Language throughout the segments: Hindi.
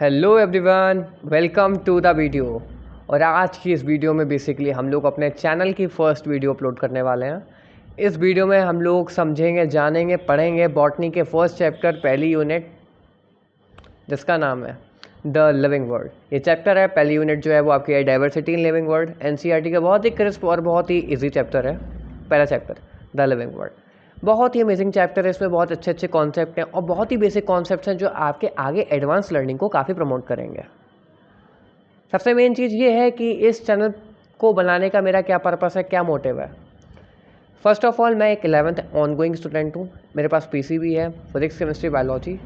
Hello everyone, welcome to the video. और आज की इस वीडियो में बेसिकली हम लोग अपने चैनल की फर्स्ट वीडियो अपलोड करने वाले हैं। इस वीडियो में हम लोग समझेंगे, जानेंगे, पढ़ेंगे बॉटनी के फर्स्ट चैप्टर पहली यूनिट, जिसका नाम है द लिविंग वर्ल्ड। ये चैप्टर है, पहली यूनिट जो है वो आपकी है diversity in living world. NCERT का बहुत ही क्रिस्प और बहुत ही इजी चैप्टर है पहला चैप्टर, द लिविंग वर्ल्ड। बहुत ही अमेजिंग चैप्टर है, इसमें बहुत अच्छे अच्छे कॉन्सेप्ट हैं और बहुत ही बेसिक कॉन्सेप्ट्स हैं जो आपके आगे एडवांस लर्निंग को काफ़ी प्रमोट करेंगे। सबसे मेन चीज़ ये है कि इस चैनल को बनाने का मेरा क्या पर्पस है, क्या मोटिव है। फर्स्ट ऑफ ऑल, मैं एक 11th ऑनगोइंग स्टूडेंट हूँ। मेरे पास पीसी भी है, physics chemistry biology.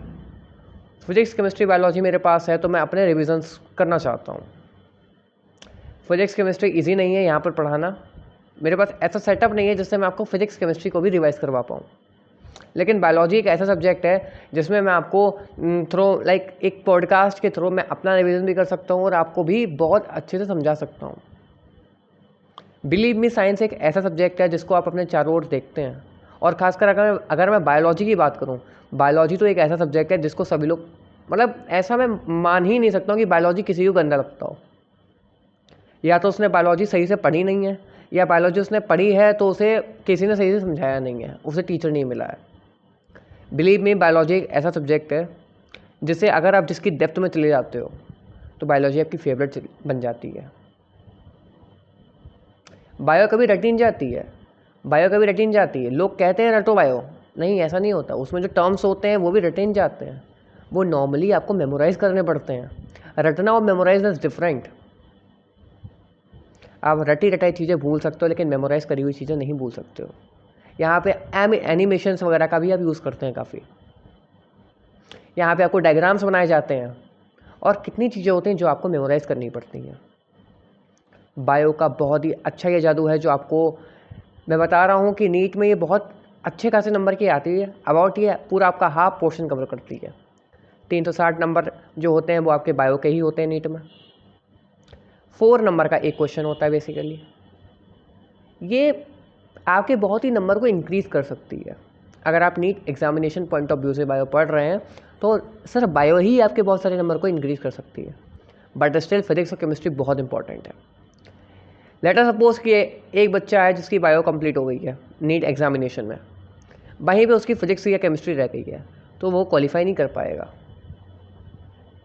Physics chemistry biology मेरे पास है तो मैं अपने रिविजन्स करना चाहता हूँ। फिजिक्स केमिस्ट्री ईजी नहीं है यहाँ पर पढ़ाना। मेरे पास ऐसा सेटअप नहीं है जिससे मैं आपको फिजिक्स केमिस्ट्री को भी रिवाइज करवा पाऊँ। लेकिन बायोलॉजी एक ऐसा सब्जेक्ट है जिसमें मैं आपको एक पॉडकास्ट के थ्रू मैं अपना रिवीजन भी कर सकता हूँ और आपको भी बहुत अच्छे से समझा सकता हूँ। बिलीव मी, साइंस एक ऐसा सब्जेक्ट है जिसको आप अपने चारों ओर देखते हैं। और खासकर अगर मैं बायोलॉजी की बात करूँ, बायोलॉजी तो एक ऐसा सब्जेक्ट है जिसको सभी लोग, ऐसा मैं मान ही नहीं सकता हूँ कि बायोलॉजी किसी को गंदा लगता हो। या तो उसने बायोलॉजी सही से पढ़ी नहीं है, या बायोलॉजी उसने पढ़ी है तो उसे किसी ने सही से समझाया नहीं है, उसे टीचर नहीं मिला है। बिलीव मी, बायोलॉजी एक ऐसा सब्जेक्ट है जिसे अगर आप जिसकी डेप्थ में चले जाते हो तो बायोलॉजी आपकी फेवरेट बन जाती है। बायो कभी रटी नहीं जाती है, बायो कभी रटी नहीं जाती है। लोग कहते हैं रटो बायो, नहीं, ऐसा नहीं होता। उसमें जो टर्म्स होते हैं वो भी रटे नहीं जाते हैं, वो नॉर्मली आपको मेमोराइज करने पड़ते हैं। रटना और मेमोराइज इज डिफरेंट। आप रटी रटाई चीज़ें भूल सकते हो लेकिन मेमोराइज करी हुई चीज़ें नहीं भूल सकते हो। यहाँ पे एनिमेशंस वगैरह का भी आप यूज़ करते हैं काफ़ी। यहाँ पे आपको डायग्राम्स बनाए जाते हैं और कितनी चीज़ें होती हैं जो आपको मेमोराइज़ करनी पड़ती हैं। बायो का बहुत ही अच्छा ये जादू है जो आपको मैं बता रहा हूँ कि नीट में ये बहुत अच्छे खासे नंबर की आती है। अबाउट ये पूरा आपका हाफ पोर्शन कवर करती है। 360 नंबर जो होते हैं वो आपके बायो के ही होते हैं नीट में। 4 नंबर का एक क्वेश्चन होता है बेसिकली। ये आपके बहुत ही नंबर को इंक्रीज़ कर सकती है। अगर आप NEET examination point of view से बायो पढ़ रहे हैं तो सिर्फ बायो ही आपके बहुत सारे नंबर को इंक्रीज़ कर सकती है। बट स्टिल फिजिक्स और केमिस्ट्री बहुत इंपॉर्टेंट है। लेट अस सपोज कि एक बच्चा है जिसकी बायो कंप्लीट हो गई है नीट एग्जामिनेशन में, वहीं पे उसकी फिजिक्स या केमिस्ट्री रह गई है, तो वो क्वालिफाई नहीं कर पाएगा।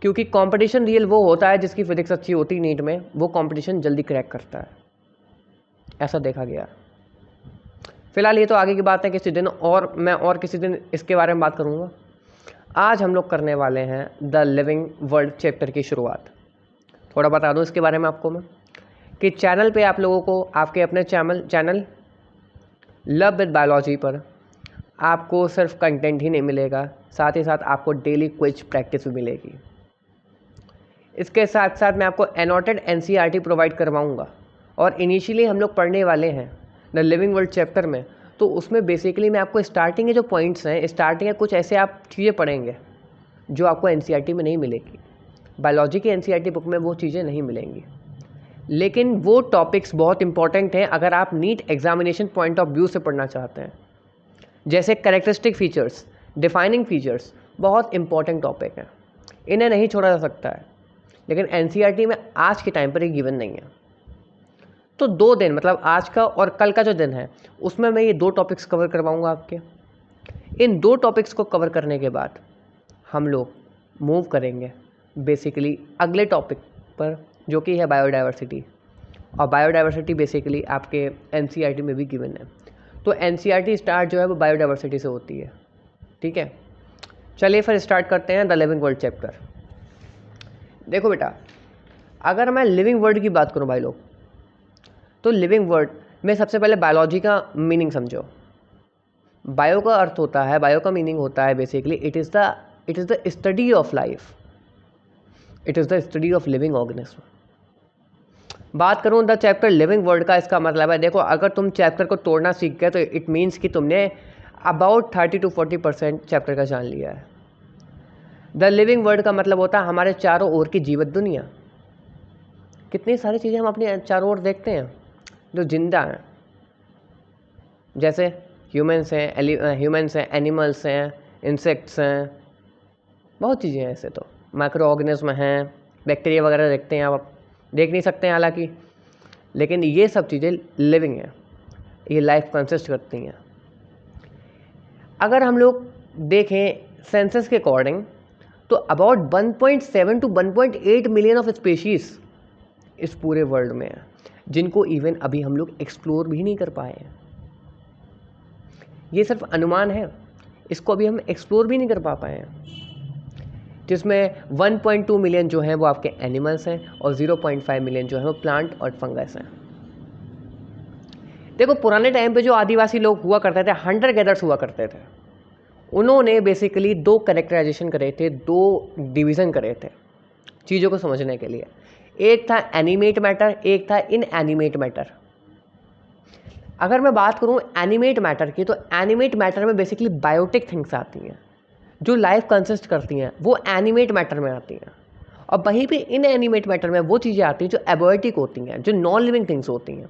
क्योंकि कंपटीशन रियल वो होता है जिसकी फिजिक्स अच्छी होती है नीट में, वो कंपटीशन जल्दी क्रैक करता है, ऐसा देखा गया। फिलहाल ये तो आगे की बात है, किसी दिन और मैं और किसी दिन इसके बारे में बात करूँगा। आज हम लोग करने वाले हैं द लिविंग वर्ल्ड चैप्टर की शुरुआत। थोड़ा बता दूं इसके बारे में आपको मैं कि चैनल पे आप लोगों को आपके अपने चैनल लव विद बायोलॉजी पर आपको सिर्फ कंटेंट ही नहीं मिलेगा, साथ ही साथ आपको डेली क्विज प्रैक्टिस भी मिलेगी। इसके साथ साथ मैं आपको एनोटेड एनसीईआरटी प्रोवाइड करवाऊंगा। और इनिशियली हम लोग पढ़ने वाले हैं द लिविंग वर्ल्ड चैप्टर में, तो उसमें बेसिकली मैं आपको स्टार्टिंग के जो पॉइंट्स हैं, स्टार्टिंग के कुछ ऐसे आप चीज़ें पढ़ेंगे जो आपको एनसीईआरटी में नहीं मिलेगी। बायोलॉजी की एनसीईआरटी बुक में वो चीज़ें नहीं मिलेंगी, लेकिन वो टॉपिक्स बहुत इंपॉर्टेंट हैं अगर आप NEET examination point of view से पढ़ना चाहते हैं। जैसे कैरेक्टरिस्टिक फीचर्स, डिफाइनिंग फीचर्स बहुत इंपॉर्टेंट टॉपिक हैं, इन्हें नहीं छोड़ा जा सकता है। लेकिन एनसीईआरटी में आज के टाइम पर ये गिवन नहीं है। तो 2 दिन, मतलब आज का और कल का जो दिन है, उसमें मैं ये 2 टॉपिक्स कवर करवाऊंगा आपके। इन 2 टॉपिक्स को कवर करने के बाद हम लोग मूव करेंगे बेसिकली अगले टॉपिक पर, जो कि है बायोडाइवर्सिटी। और बायोडाइवर्सिटी बेसिकली आपके एनसीईआरटी में भी गिवन है। तो एनसीईआरटी स्टार्ट जो है वो बायोडाइवर्सिटी से होती है। ठीक है, चलिए फिर स्टार्ट करते हैं द लिविंग वर्ल्ड चैप्टर। देखो बेटा, अगर मैं लिविंग वर्ल्ड की बात करूं भाई लोग, तो लिविंग वर्ल्ड में सबसे पहले बायोलॉजी का मीनिंग समझो। बायो का अर्थ होता है, बायो का मीनिंग होता है basically it is the study of life, it is the study of living organism. बात करूं द चैप्टर लिविंग वर्ल्ड का, इसका मतलब है, देखो, अगर तुम चैप्टर को तोड़ना सीख गए तो इट मीन्स कि तुमने अबाउट 30 to 40% चैप्टर का जान लिया है। द लिविंग वर्ल्ड का मतलब होता है हमारे चारों ओर की जीवित दुनिया। कितनी सारी चीज़ें हम अपने चारों ओर देखते हैं जो जिंदा हैं, जैसे ह्यूमंस हैं, एनिमल्स हैं, इंसेक्ट्स हैं, बहुत चीज़ें हैं ऐसे। तो माइक्रो ऑर्गेनिज्म हैं, बैक्टीरिया वगैरह देखते हैं, आप देख नहीं सकते हैं हालांकि, लेकिन ये सब चीज़ें लिविंग हैं, ये लाइफ कंसिस्ट करती हैं। अगर हम लोग देखें सेंसस के अकॉर्डिंग तो about 1.7 to 1.8 million of species इस पूरे वर्ल्ड में है, जिनको इवन अभी हम लोग एक्सप्लोर भी नहीं कर पाए हैं। ये सिर्फ अनुमान है, इसको अभी हम एक्सप्लोर भी नहीं कर पाए हैं, जिसमें 1.2 मिलियन जो हैं वो आपके एनिमल्स हैं और 0.5 मिलियन जो हैं वो प्लांट और फंगस हैं। देखो पुराने टाइम पे जो आदिवासी लोग हुआ करते थे, हंटर गैदर्स हुआ करते थे, उन्होंने बेसिकली 2 कैरेक्टराइजेशन करे थे, 2 डिवीज़न करे थे चीज़ों को समझने के लिए। एक था एनिमेट मैटर, एक था इनएनिमेट मैटर। अगर मैं बात करूं एनिमेट मैटर की, तो एनिमेट मैटर में बेसिकली बायोटिक थिंग्स आती हैं जो लाइफ कंसिस्ट करती हैं, वो एनिमेट मैटर में आती हैं। और वहीं पे इनएनिमेट मैटर में वो चीज़ें आती हैं जो एबॉयटिक होती हैं, जो नॉन लिविंग थिंग्स होती हैं।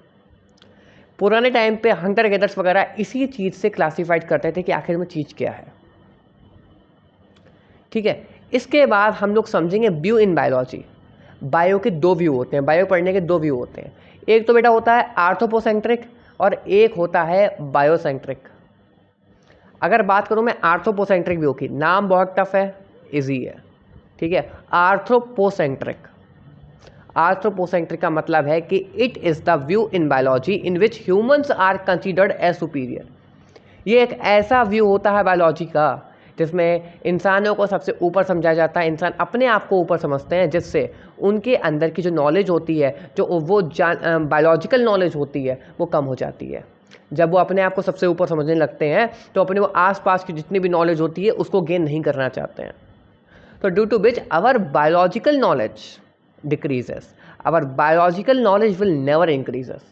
पुराने टाइम पे हंटर गैदर्स वगैरह इसी चीज़ से क्लासीफाइड करते थे कि आखिर में चीज़ क्या है। ठीक है, इसके बाद हम लोग समझेंगे व्यू इन बायोलॉजी। बायो के 2 व्यू होते हैं, बायो पढ़ने के 2 व्यू होते हैं। एक तो बेटा होता है आर्थ्रोपोसेंट्रिक और एक होता है बायोसेंट्रिक। अगर बात करूं मैं आर्थ्रोपोसेंट्रिक व्यू की, नाम बहुत टफ है, इजी है। ठीक है, आर्थ्रोपोसेंट्रिक। आर्थ्रोपोसेंट्रिक का मतलब है कि it is the view in biology in which humans are considered as superior. ये एक ऐसा व्यू होता है बायोलॉजी का जिसमें इंसानों को सबसे ऊपर समझा जाता है, इंसान अपने आप को ऊपर समझते हैं, जिससे उनके अंदर की जो नॉलेज होती है, जो वो बायोलॉजिकल नॉलेज होती है, वो कम हो जाती है। जब वो अपने आप को सबसे ऊपर समझने लगते हैं तो अपने वो आसपास की जितनी भी नॉलेज होती है उसको गेन नहीं करना चाहते हैं। तो due to which our biological knowledge decreases, our biological knowledge will never increases.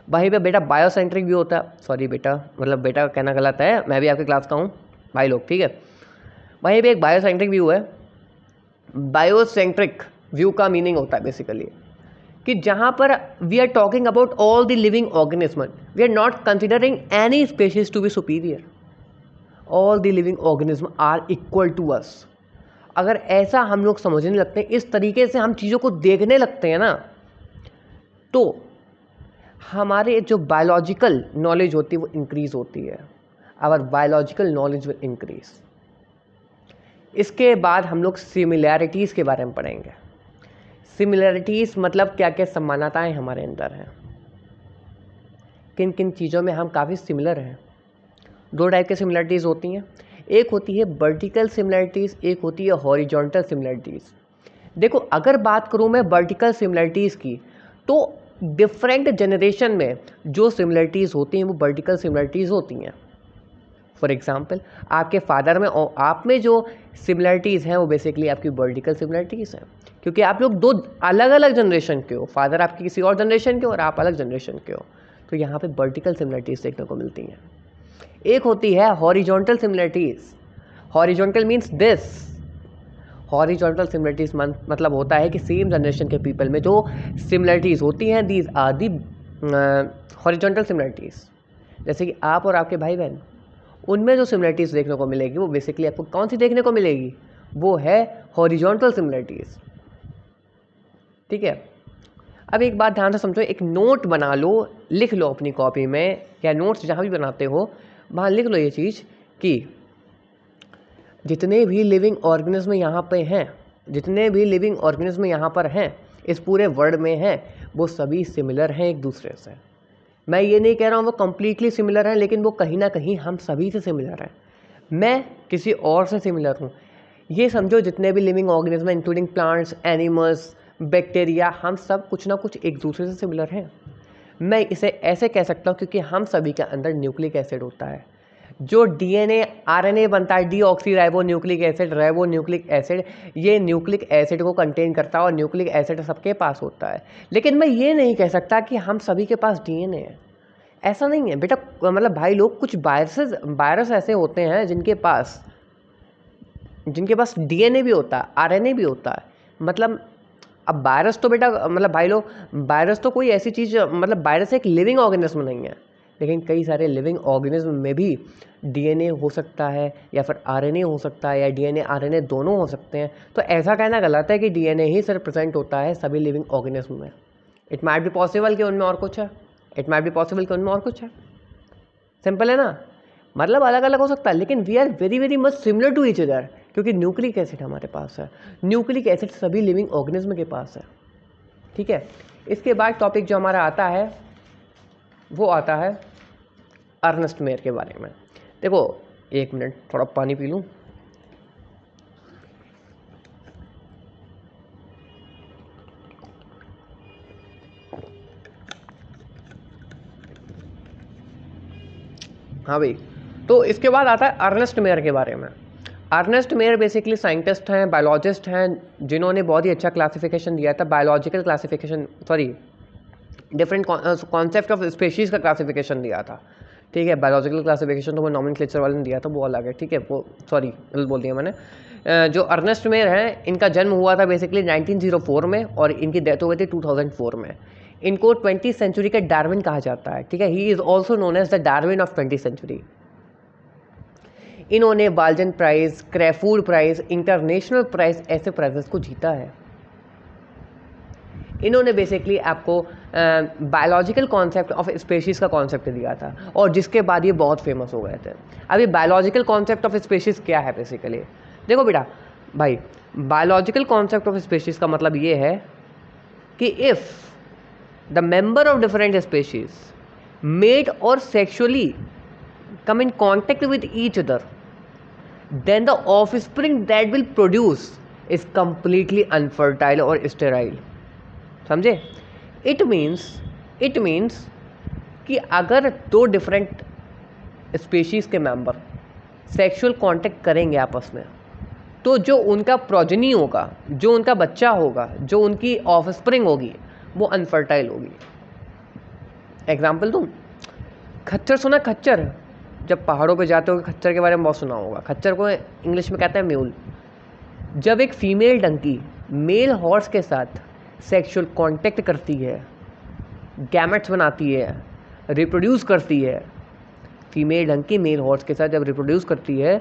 वहीं पे बेटा बायोसेंट्रिक भी होता है, सॉरी बेटा, मतलब बेटा कहना गलत है, मैं भी आपकी क्लास का हूँ भाई लोग, ठीक है। वहीं पे एक बायोसेंट्रिक व्यू है। बायोसेंट्रिक व्यू का मीनिंग होता है बेसिकली कि जहाँ पर we are talking about all the living organism, we are not considering any species to be superior, all the living organism are equal to us. अगर ऐसा हम लोग समझने लगते हैं, इस तरीके से हम चीज़ों को देखने लगते हैं ना, तो हमारे जो बायोलॉजिकल नॉलेज होती है वो इंक्रीज होती है। Our biological knowledge will increase. इसके बाद हम लोग सिमिलैरिटीज़ के बारे में पढ़ेंगे। सिमिलैरिटीज़ मतलब क्या क्या समानताएं हमारे अंदर हैं, किन किन चीज़ों में हम काफ़ी सिमिलर हैं। 2 टाइप के सिमिलैरिटीज़ होती हैं, एक होती है वर्टिकल सिमिलैरिटीज़, एक होती है हॉरिजॉन्टल सिमिलैरिटीज़। देखो अगर बात करूँ मैं वर्टिकल सिमिलैरिटीज़ की, तो डिफरेंट जनरेशन में जो सिमिलैरिटीज़ होती हैं वो वर्टिकल सिमिलैरिटीज़ होती हैं। फॉर एग्जांपल आपके फादर में और आप में जो सिमिलैरिटीज़ हैं वो बेसिकली आपकी वर्टिकल सिमिलैरिटीज़ हैं, क्योंकि आप लोग 2 अलग अलग जनरेशन के हो, फादर आपकी किसी और जनरेशन के और आप अलग जनरेशन के हो, तो यहाँ पे वर्टिकल सिमिलैरिटीज़ देखने को मिलती हैं। एक होती है horizontal similarities. Horizontal means this. Horizontal similarities मतलब होता है कि सेम जनरेशन के पीपल में जो सिमिलैरिटीज़ होती हैं, these are the horizontal similarities. जैसे कि आप और आपके भाई बहन, उनमें जो सिमिलैरिटीज़ देखने को मिलेगी वो बेसिकली आपको कौन सी देखने को मिलेगी, वो है हॉरिजॉन्टल सिमिलैरिटीज़। ठीक है, अब एक बात ध्यान से समझो, एक नोट बना लो, लिख लो अपनी कॉपी में या नोट्स जहाँ भी बनाते हो वहाँ लिख लो ये चीज़ कि जितने भी लिविंग ऑर्गेनिज्म यहाँ पे हैं, जितने भी लिविंग ऑर्गेनिज्म यहाँ पर हैं, इस पूरे वर्ल्ड में हैं, वो सभी सिमिलर हैं एक दूसरे से। मैं ये नहीं कह रहा हूँ वो कम्प्लीटली सिमिलर हैं, लेकिन वो कहीं ना कहीं हम सभी से सिमिलर हैं। मैं किसी और से सिमिलर हूँ। ये समझो जितने भी living organism including plants, animals, bacteria, हम सब कुछ ना कुछ एक दूसरे से सिमिलर हैं। मैं इसे ऐसे कह सकता हूँ क्योंकि हम सभी के अंदर न्यूक्लिक एसिड होता है। जो डीएनए आरएनए बनता है, deoxy nucleic acid, nucleic acid, ये न्यूक्लिक एसिड को कंटेन करता है और न्यूक्लिक एसिड सबके पास होता है। लेकिन मैं ये नहीं कह सकता कि हम सभी के पास डीएनए है, ऐसा नहीं है बेटा। मतलब भाई लोग, कुछ वायरस ऐसे होते हैं जिनके पास डीएनए भी होता है, आरएनए भी होता है। मतलब अब वायरस तो बेटा, मतलब भाई लोग, वायरस तो कोई ऐसी चीज़, मतलब वायरस एक लिविंग ऑर्गेनिज्म नहीं है, लेकिन कई सारे लिविंग ऑर्गेनिज्म में भी डीएनए हो सकता है या फिर आरएनए हो सकता है या डीएनए आरएनए दोनों हो सकते हैं। तो ऐसा कहना गलत है कि डीएनए ही सिर्फ प्रेजेंट होता है सभी लिविंग ऑर्गेनिज्म में। इट माइट बी पॉसिबल कि उनमें और कुछ है, इट माइट बी पॉसिबल कि उनमें और कुछ है। सिंपल है ना, मतलब अलग अलग हो सकता है, लेकिन we are very very much similar to each other, क्योंकि न्यूक्लिक एसिड हमारे पास है। न्यूक्लिक एसिड सभी लिविंग ऑर्गेनिज्म के पास है। ठीक है, इसके बाद टॉपिक जो हमारा आता है वो आता है अर्नेस्ट मेयर के बारे में। देखो, एक मिनट थोड़ा पानी पी लूँ। हाँ भाई, तो इसके बाद आता है अर्नेस्ट मेयर के बारे में। अर्नेस्ट मेयर बेसिकली साइंटिस्ट हैं, बायोलॉजिस्ट हैं, जिन्होंने बहुत ही अच्छा क्लासिफिकेशन दिया था, biological classification, sorry different concept of species का क्लासिफिकेशन दिया था। ठीक है, बायोलॉजिकल क्लासिफिकेशन तो वो नॉमेनक्लेचर वाले ने दिया था, वो अलग है। ठीक है, वो सॉरी बोल दिया मैंने। जो अर्नेस्ट मेयर हैं, इनका जन्म हुआ था बेसिकली 1904 में और इनकी डेथ हो गई थी 2004 में। इनको 20th सेंचुरी का डार्विन कहा जाता है। ठीक है, he is also known as the Darwin of 20th century. इन्होंने Balzan prize, Crafoord prize, international prize ऐसे प्राइजेस को जीता है। इन्होंने बेसिकली आपको बायोलॉजिकल कॉन्सेप्ट ऑफ स्पेशीज़ का कॉन्सेप्ट दिया था और जिसके बाद ये बहुत फेमस हो गए थे। अभी बायोलॉजिकल कॉन्सेप्ट ऑफ स्पेशीज़ क्या है बेसिकली? देखो बेटा भाई, बायोलॉजिकल कॉन्सेप्ट ऑफ स्पेशीज़ का मतलब ये है कि if the member of different species met और sexually come in contact with each other, then the offspring that will produce is completely unfertile or sterile। समझे? it means कि अगर दो डिफरेंट स्पेशीज के मेंबर सेक्सुअल कांटेक्ट करेंगे आपस में, तो जो उनका प्रोजेनी होगा, जो उनका बच्चा होगा, जो उनकी ऑफस्प्रिंग होगी, वो अनफर्टाइल होगी। एग्जाम्पल दूँ, खच्चर सुना? खच्चर, जब पहाड़ों पे जाते हो खच्चर के बारे में बहुत सुना होगा। खच्चर को इंग्लिश में कहते हैं म्यूल। जब एक फीमेल डंकी मेल हॉर्स के साथ सेक्सुअल कांटेक्ट करती है, गैमेट्स बनाती है, रिप्रोड्यूस करती है, फीमेल डंकी मेल हॉर्स के साथ जब रिप्रोड्यूस करती है,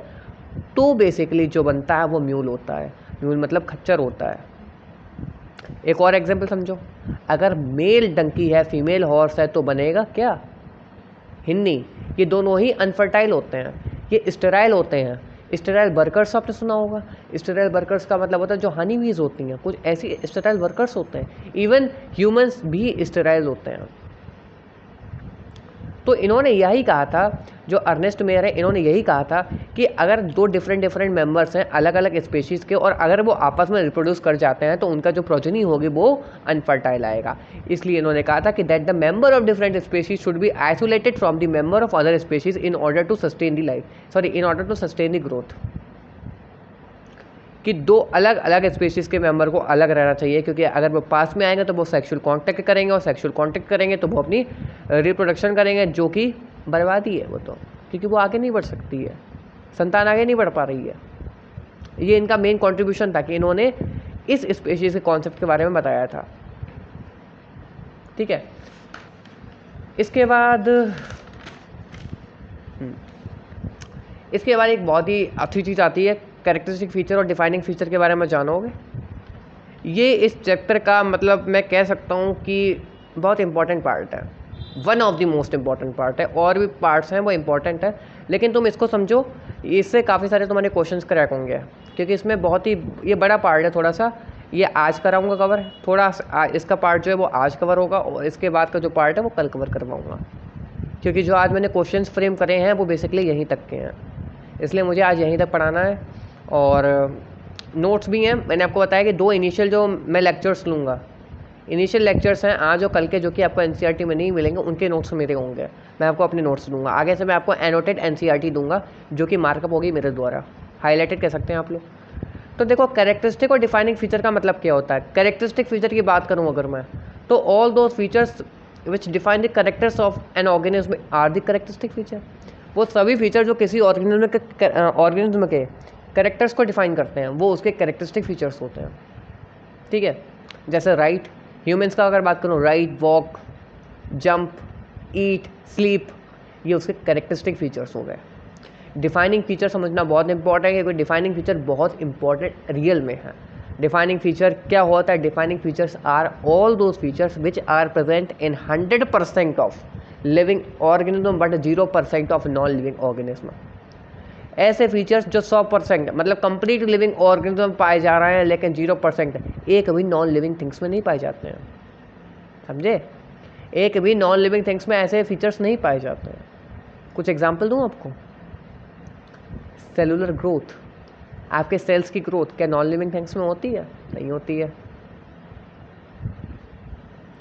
तो बेसिकली जो बनता है वो म्यूल होता है। म्यूल मतलब खच्चर होता है। एक और एग्जाम्पल समझो, अगर मेल डंकी है, फीमेल हॉर्स है, तो बनेगा क्या? हिन्नी। ये दोनों ही अनफर्टाइल होते हैं, ये स्टेराइल होते हैं। स्टेराइल वर्कर्स आपने सुना होगा। स्टेराइल वर्कर्स का मतलब होता है जो हनी बीज होती हैं, कुछ ऐसी स्टेराइल वर्कर्स होते हैं। इवन ह्यूमंस भी स्टेराइल होते हैं। तो इन्होंने यही कहा था, जो अर्नेस्ट मेयर है, इन्होंने यही कहा था कि अगर दो डिफरेंट मेंबर्स हैं अलग अलग स्पेशीज़ के, और अगर वो आपस में रिप्रोड्यूस कर जाते हैं, तो उनका जो प्रोजेनी होगी वो अनफर्टाइल आएगा। इसलिए इन्होंने कहा था कि that the member of different species should be isolated from the member of other species in order to sustain the growth. कि दो अलग अलग स्पेशीज़ के मेंबर को अलग रहना चाहिए, क्योंकि अगर वो पास में आएंगे तो वो सेक्सुअल कांटेक्ट करेंगे, और सेक्सुअल कांटेक्ट करेंगे तो वो अपनी रिप्रोडक्शन करेंगे, जो कि बर्बादी है वो तो, क्योंकि वो आगे नहीं बढ़ सकती है, संतान आगे नहीं बढ़ पा रही है। ये इनका मेन कंट्रीब्यूशन था कि इन्होंने इस स्पेशीज़ के कॉन्सेप्ट के बारे में बताया था। ठीक है, इसके बाद एक बहुत ही अच्छी चीज़ आती है, कैरेक्टरिस्टिक फीचर और डिफाइनिंग फीचर के बारे में जानोगे। ये इस चैप्टर का मतलब मैं कह सकता हूँ कि बहुत इंपॉर्टेंट पार्ट है, one of the most important part है। और भी पार्ट्स हैं वो इंपॉर्टेंट है, लेकिन तुम इसको समझो, इससे काफ़ी सारे तुम्हारे क्वेश्चंस क्रैक होंगे, क्योंकि इसमें बहुत ही ये बड़ा पार्ट है। थोड़ा सा ये आज कराऊंगा कवर, थोड़ा इसका पार्ट जो है वो आज कवर होगा, और इसके बाद का जो पार्ट है वो कल कवर करवाऊँगा, क्योंकि जो आज मैंने क्वेश्चंस फ्रेम करे हैं वो बेसिकली यहीं तक के हैं, इसलिए मुझे आज यहीं तक पढ़ाना है। और नोट्स भी हैं। मैंने आपको बताया कि 2 इनिशियल जो मैं लेक्चर्स लूँगा, इनिशियल लेक्चर्स हैं आज और कल के, जो कि आपको एनसीईआरटी में नहीं मिलेंगे, उनके नोट्स मेरे होंगे। मैं आपको अपने नोट्स दूंगा, आगे से मैं आपको एनोटेड एनसीईआरटी दूंगा, जो कि मार्कअप होगी मेरे द्वारा, हाईलाइटेड कह सकते हैं आप लोग। तो देखो, कैरेक्टरिस्टिक और डिफाइनिंग फीचर का मतलब क्या होता है। कैरेक्टरिस्टिक फीचर की बात करूँ अगर मैं, तो all those features which define the characters of an organism are the characteristic feature. वो सभी फीचर जो किसी ऑर्गेनिज्म के कैरेक्टर्स को डिफाइन करते हैं, वो उसके कैरेक्टरिस्टिक फीचर्स होते हैं। ठीक है, जैसे राइट, ह्यूमंस का अगर बात करूँ, राइट, वॉक, जंप, ईट, स्लीप, ये उसके कैरेक्टरिस्टिक फीचर्स हो गए। डिफाइनिंग फीचर समझना बहुत इंपॉर्टेंट है, क्योंकि डिफाइनिंग फीचर बहुत इंपॉर्टेंट रियल में है। डिफाइनिंग फीचर क्या होता है? Defining features are all those features which are present in 100% of living organism but 0% of non living organism. ऐसे फीचर्स जो 100% मतलब कंप्लीट लिविंग ऑर्गेनिज्म पाए जा रहे हैं, लेकिन 0% एक भी नॉन लिविंग थिंग्स में नहीं पाए जाते हैं। समझे? एक भी नॉन लिविंग थिंग्स में ऐसे फीचर्स नहीं पाए जाते हैं। कुछ एग्जाम्पल दूँ आपको? सेलुलर ग्रोथ, आपके सेल्स की ग्रोथ क्या नॉन लिविंग थिंग्स में होती है? नहीं होती है।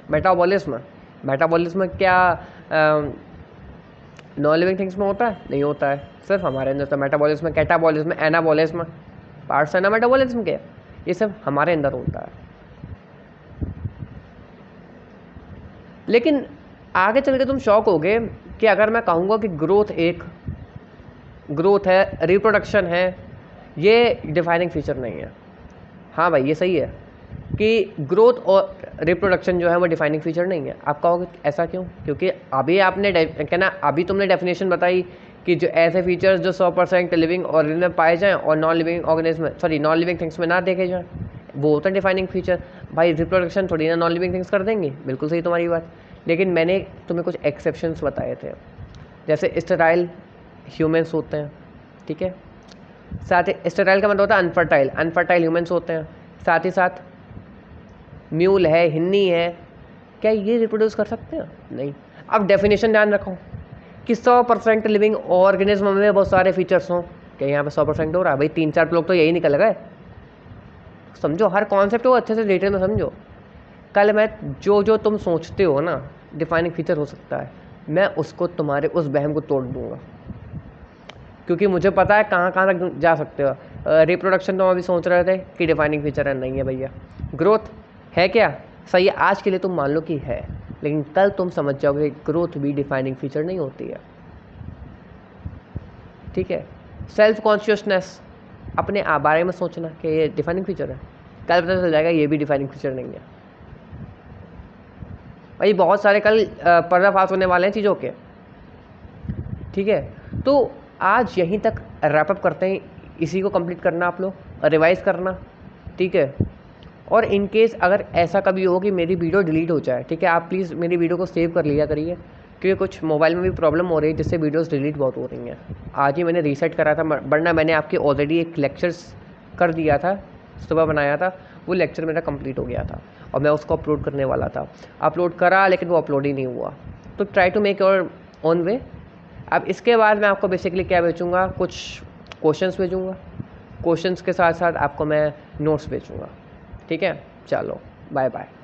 मेटाबॉलिज्म, मेटाबॉलिज्म क्या नॉन लिविंग थिंग्स में होता है? नहीं होता है, सिर्फ हमारे अंदर। तो मेटाबॉलिज्म, कैटाबॉलिज्म, एनाबॉलिज्म पार्ट्स है ना मेटाबॉलिज्म के, ये सब हमारे अंदर होता है। लेकिन आगे चल के तुम शॉक होगे कि अगर मैं कहूँगा कि ग्रोथ है, रिप्रोडक्शन है, ये डिफाइनिंग फीचर नहीं है। हाँ भाई, ये सही है कि ग्रोथ और रिप्रोडक्शन जो है वो डिफाइनिंग फीचर नहीं है। आप कहोगे ऐसा क्यों? क्योंकि अभी आपने कहना, अभी तुमने डेफिनेशन बताई कि जो ऐसे फीचर्स जो 100% लिविंग ऑर्गेनिज्म में पाए जाएं और नॉन लिविंग थिंग्स में ना देखे जाएं, वो होता है डिफाइनिंग फीचर। भाई रिप्रोडक्शन थोड़ी ना नॉन लिविंग थिंग्स कर देंगे, बिल्कुल सही तुम्हारी बात। लेकिन मैंने तुम्हें कुछ एक्सेप्शंस बताए थे, जैसे स्टेराइल ह्यूमन्स होते हैं, ठीक है। साथ ही स्टेराइल का मतलब होता है अनफर्टाइल, अनफर्टाइल ह्यूमन्स होते हैं। साथ ही साथ म्यूल है, हिन्नी है, क्या ये रिप्रोड्यूस कर सकते हैं? नहीं। अब डेफिनेशन ध्यान रखो कि 100% लिविंग ऑर्गेनिज्म में बहुत सारे फीचर्स हों। क्या यहाँ पे 100% हो रहा है? भाई 3-4 लोग तो यही निकल गए। समझो, हर कॉन्सेप्ट को अच्छे से डिटेल में समझो। कल मैं जो तुम सोचते हो ना डिफाइनिंग फीचर हो सकता है, मैं उसको तुम्हारे उस वहम को तोड़ दूंगा, क्योंकि मुझे पता है कहाँ कहाँ तक जा सकते हो। रिप्रोडक्शन तो अभी सोच रहे थे कि डिफाइनिंग फीचर है, नहीं है भैया। ग्रोथ है क्या? सही है, आज के लिए तुम मान लो कि है, लेकिन कल तुम समझ जाओगे ग्रोथ भी डिफाइनिंग फीचर नहीं होती है, ठीक है। सेल्फ कॉन्शियसनेस, अपने बारे में सोचना कि ये डिफाइनिंग फीचर है, कल पता चल जाएगा ये भी डिफाइनिंग फीचर नहीं है। भाई बहुत सारे कल पर्दाफाश होने वाले हैं चीज़ों के, ठीक है। तो आज यहीं तक रैपअप करते हैं, इसी को कंप्लीट करना आप लोग, रिवाइज करना, ठीक है। और इन केस अगर ऐसा कभी हो कि मेरी वीडियो डिलीट हो जाए, ठीक है, आप प्लीज़ मेरी वीडियो को सेव कर लिया करिए, क्योंकि कुछ मोबाइल में भी प्रॉब्लम हो रही है जिससे वीडियोस डिलीट बहुत हो रही हैं। आज ही मैंने रीसेट करा था, वरना मैंने आपके ऑलरेडी एक लेक्चर्स कर दिया था, सुबह बनाया था, वो लेक्चर मेरा कंप्लीट हो गया था और मैं उसको अपलोड करने वाला था। अपलोड करा लेकिन वो अपलोड ही नहीं हुआ। तो try to make your own way. अब इसके बाद मैं आपको बेसिकली क्या भेजूँगा, कुछ क्वेश्चंस भेजूँगा, क्वेश्चंस के साथ साथ आपको मैं नोट्स भेजूँगा, ठीक है। चलो बाय बाय।